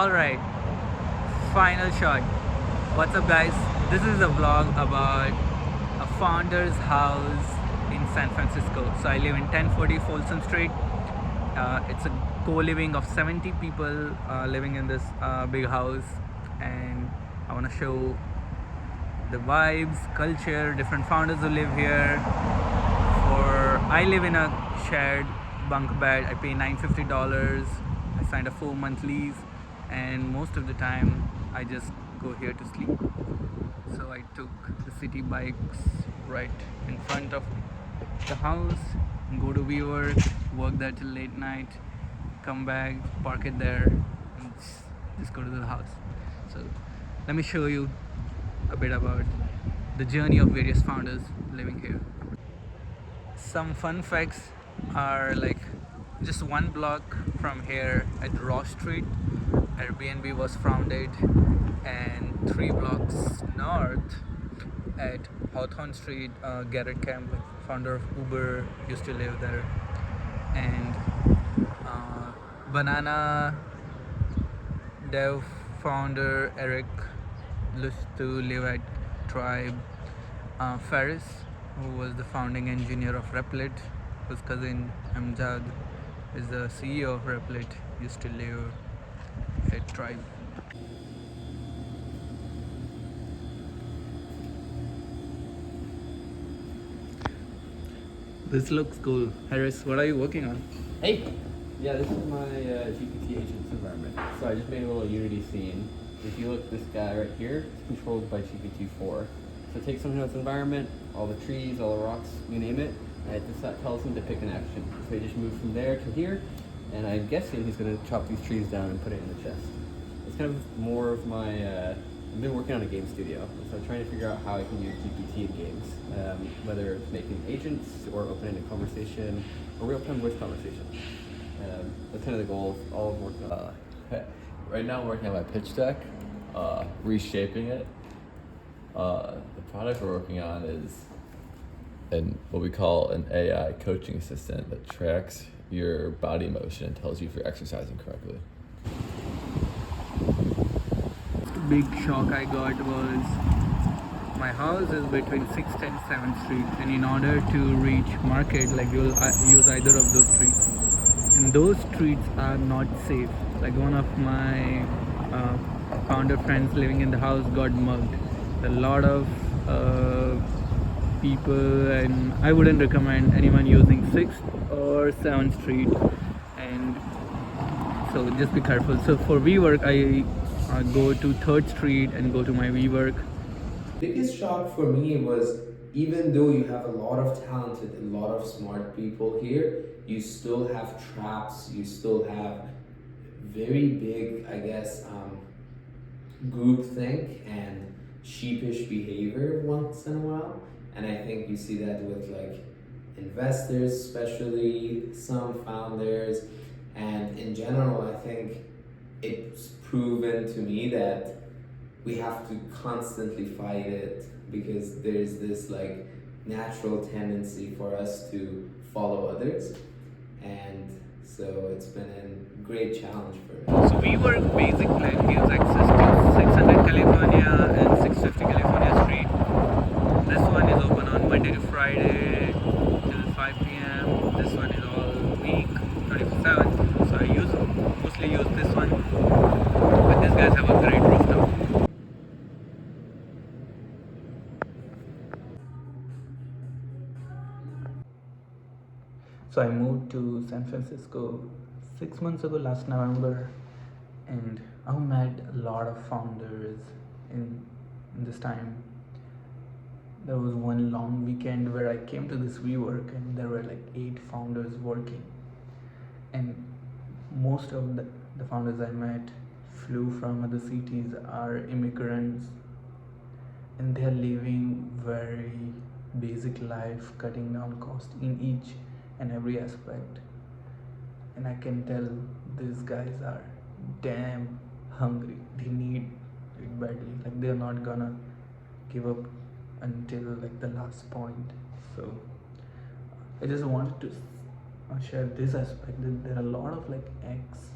Alright, final shot. What's up, guys? This is a vlog about a founder's house in San Francisco. So I live in 1040 Folsom Street. It's a co-living of 70 people living in this big house, and I want to show the vibes, culture, different founders who live here. I live in a shared bunk bed. I pay $950. I signed a 4-month lease, and most of the time I just go here to sleep. So I took the city bikes right in front of the house, go to WeWork, work there till late night, come back, park it there, and just go to the house. So let me show you a bit about the journey of various founders living here. Some fun facts are like just one block from here at Ross Street, Airbnb was founded, and 3 blocks north at Hawthorne Street, Garrett Camp, founder of Uber, used to live there, and Banana Dev founder Eric used to live at Tribe. Ferris, who was the founding engineer of Replit, whose cousin Amjad is the CEO of Replit, used to live at Tribe. This looks cool. Harris, what are you working on? Hey! Yeah, this is my GPT agents environment. So I just made a little Unity scene. If you look, this guy right here is controlled by GPT-4. So it takes something its environment, all the trees, all the rocks, you name it, and it just tells him to pick an action. So he just moves from there to here, and I'm guessing he's going to chop these trees down and put it in the chest. It's kind of more of my, I've been working on a game studio, so I'm trying to figure out how I can use GPT in games, whether it's making agents or opening a conversation or real-time voice conversation. That's kind of the goal of all of working on. Right now I'm working on my pitch deck, reshaping it. The product we're working on is what we call an AI coaching assistant that tracks your body motion and tells you if you're exercising correctly. The big shock I got was my house is between 6th and 7th Street, and in order to reach Market, like you'll use either of those streets, and those streets are not safe. Like one of my founder friends living in the house got mugged. A lot of people, and I wouldn't recommend anyone using 6th or 7th Street, and so just be careful. So for WeWork, I go to 3rd Street and go to my WeWork. Biggest shock for me was, even though you have a lot of talented, a lot of smart people here, you still have traps, you still have very big, I guess, groupthink and sheepish behavior once in a while. And I think you see that with like investors, especially some founders, and in general, I think it's proven to me that we have to constantly fight it, because there's this like natural tendency for us to follow others, and so it's been a great challenge for me. So WeWork basic plan gives access to 600 California and 650 California Street. This one is open on Monday to Friday till 5 p.m. This one is all week, 24/7. So I mostly use this one. But these guys have a great rooftop. So I moved to San Francisco 6 months ago, last November, and I met a lot of founders in this time. There was one long weekend where I came to this WeWork, and there were like 8 founders working, and most of the founders I met flew from other cities, are immigrants, and they are living very basic life, cutting down cost in each and every aspect. And I can tell these guys are damn hungry. They need it badly. Like they're not gonna give up until like the last point. So I just wanted to share this aspect, that there are a lot of like ex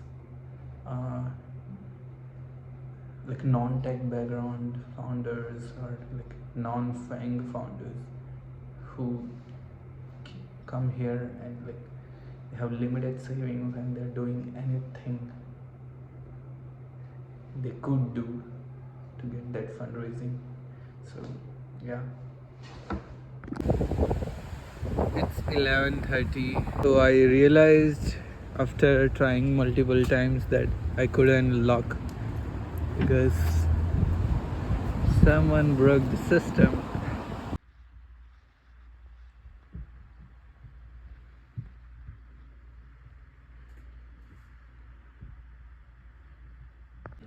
like non-tech background founders or like non-FANG founders who come here and like they have limited savings and they're doing anything they could do to get that fundraising. So yeah, it's 11:30. So I realized after trying multiple times that I couldn't lock because someone broke the system.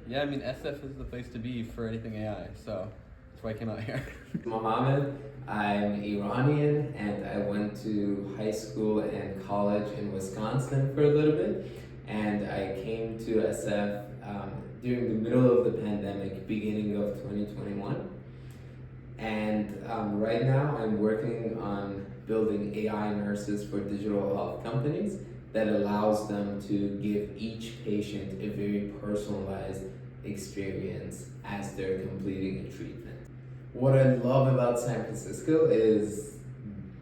Yeah, I mean, SF is the place to be for anything AI, so that's why I came out here. Mohammed. I'm Iranian and I went to high school and college in Wisconsin for a little bit. And I came to SF during the middle of the pandemic, beginning of 2021. And right now I'm working on building AI nurses for digital health companies that allows them to give each patient a very personalized experience as they're completing a treatment. What I love about San Francisco is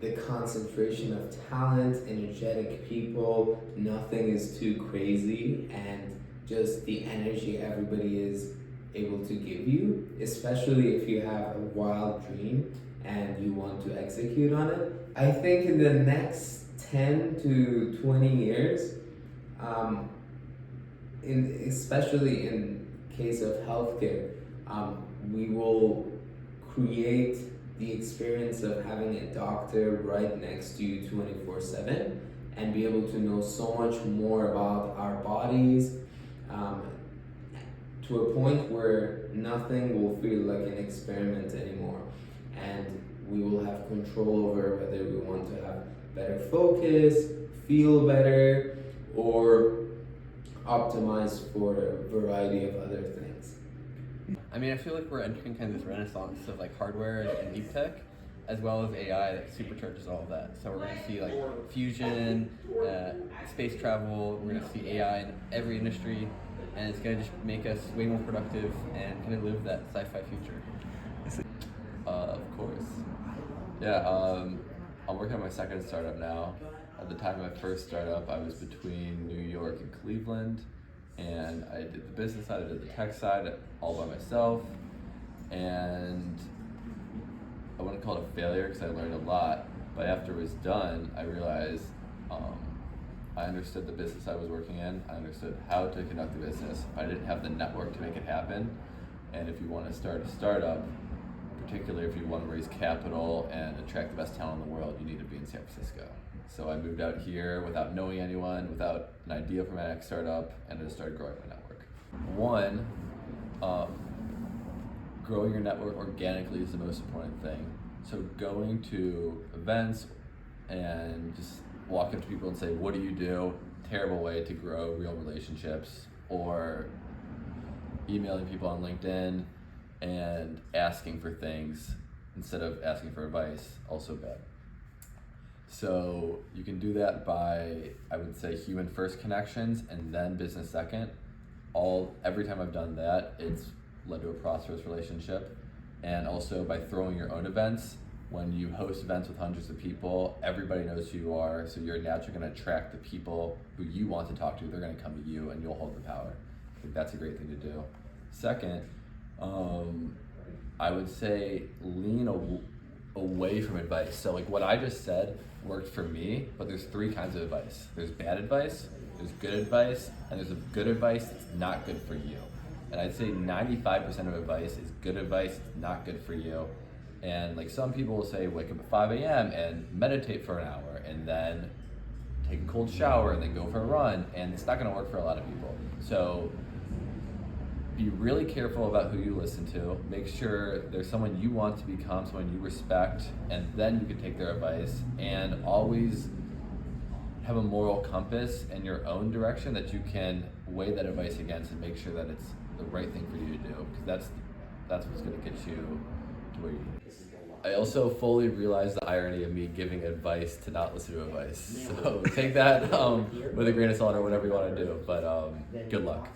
the concentration of talent, energetic people, nothing is too crazy, and just the energy everybody is able to give you, especially if you have a wild dream and you want to execute on it. I think in the next 10 to 20 years, um, especially in case of healthcare, we will create the experience of having a doctor right next to you 24/7 and be able to know so much more about our bodies, to a point where nothing will feel like an experiment anymore, and we will have control over whether we want to have better focus, feel better, or optimize for a variety of other things. I mean, I feel like we're entering kind of this renaissance of like hardware and deep tech, as well as AI that supercharges all of that. So we're going to see like fusion, space travel. We're going to see AI in every industry, and it's going to just make us way more productive and kind of live that sci-fi future. Of course. Yeah, I'm working on my second startup now. At the time of my first startup, I was between New York and Cleveland, and I did the business side, I did the tech side all by myself, and I wouldn't call it a failure because I learned a lot, but after it was done, I realized I understood the business I was working in, I understood how to conduct the business, but I didn't have the network to make it happen. And if you want to start a startup, particularly if you want to raise capital and attract the best talent in the world, you need to be in San Francisco. So I moved out here without knowing anyone, without an idea for my next startup, and I just started growing my network. One, growing your network organically is the most important thing. So going to events and just walk up to people and say, what do you do? Terrible way to grow real relationships. Or emailing people on LinkedIn and asking for things instead of asking for advice, also bad. So you can do that by, I would say, human first connections and then business second. Every time I've done that, it's led to a prosperous relationship. And also by throwing your own events. When you host events with hundreds of people, everybody knows who you are, so you're naturally going to attract the people who you want to talk to. They're going to come to you and you'll hold the power. I think that's a great thing to do. Second, I would say lean away from advice. So like what I just said worked for me, but there's three kinds of advice. There's bad advice, there's good advice, and there's a good advice that's not good for you. And I'd say 95% of advice is good advice, it's not good for you. And like some people will say, wake up at 5 a.m. and meditate for an hour, and then take a cold shower, and then go for a run, and it's not gonna work for a lot of people. So be really careful about who you listen to. Make sure there's someone you want to become, someone you respect, and then you can take their advice. And always have a moral compass in your own direction that you can weigh that advice against and make sure that it's the right thing for you to do, because that's what's going to get you to where you need. I also fully realize the irony of me giving advice to not listen to advice. So take that with a grain of salt or whatever you want to do. But good luck.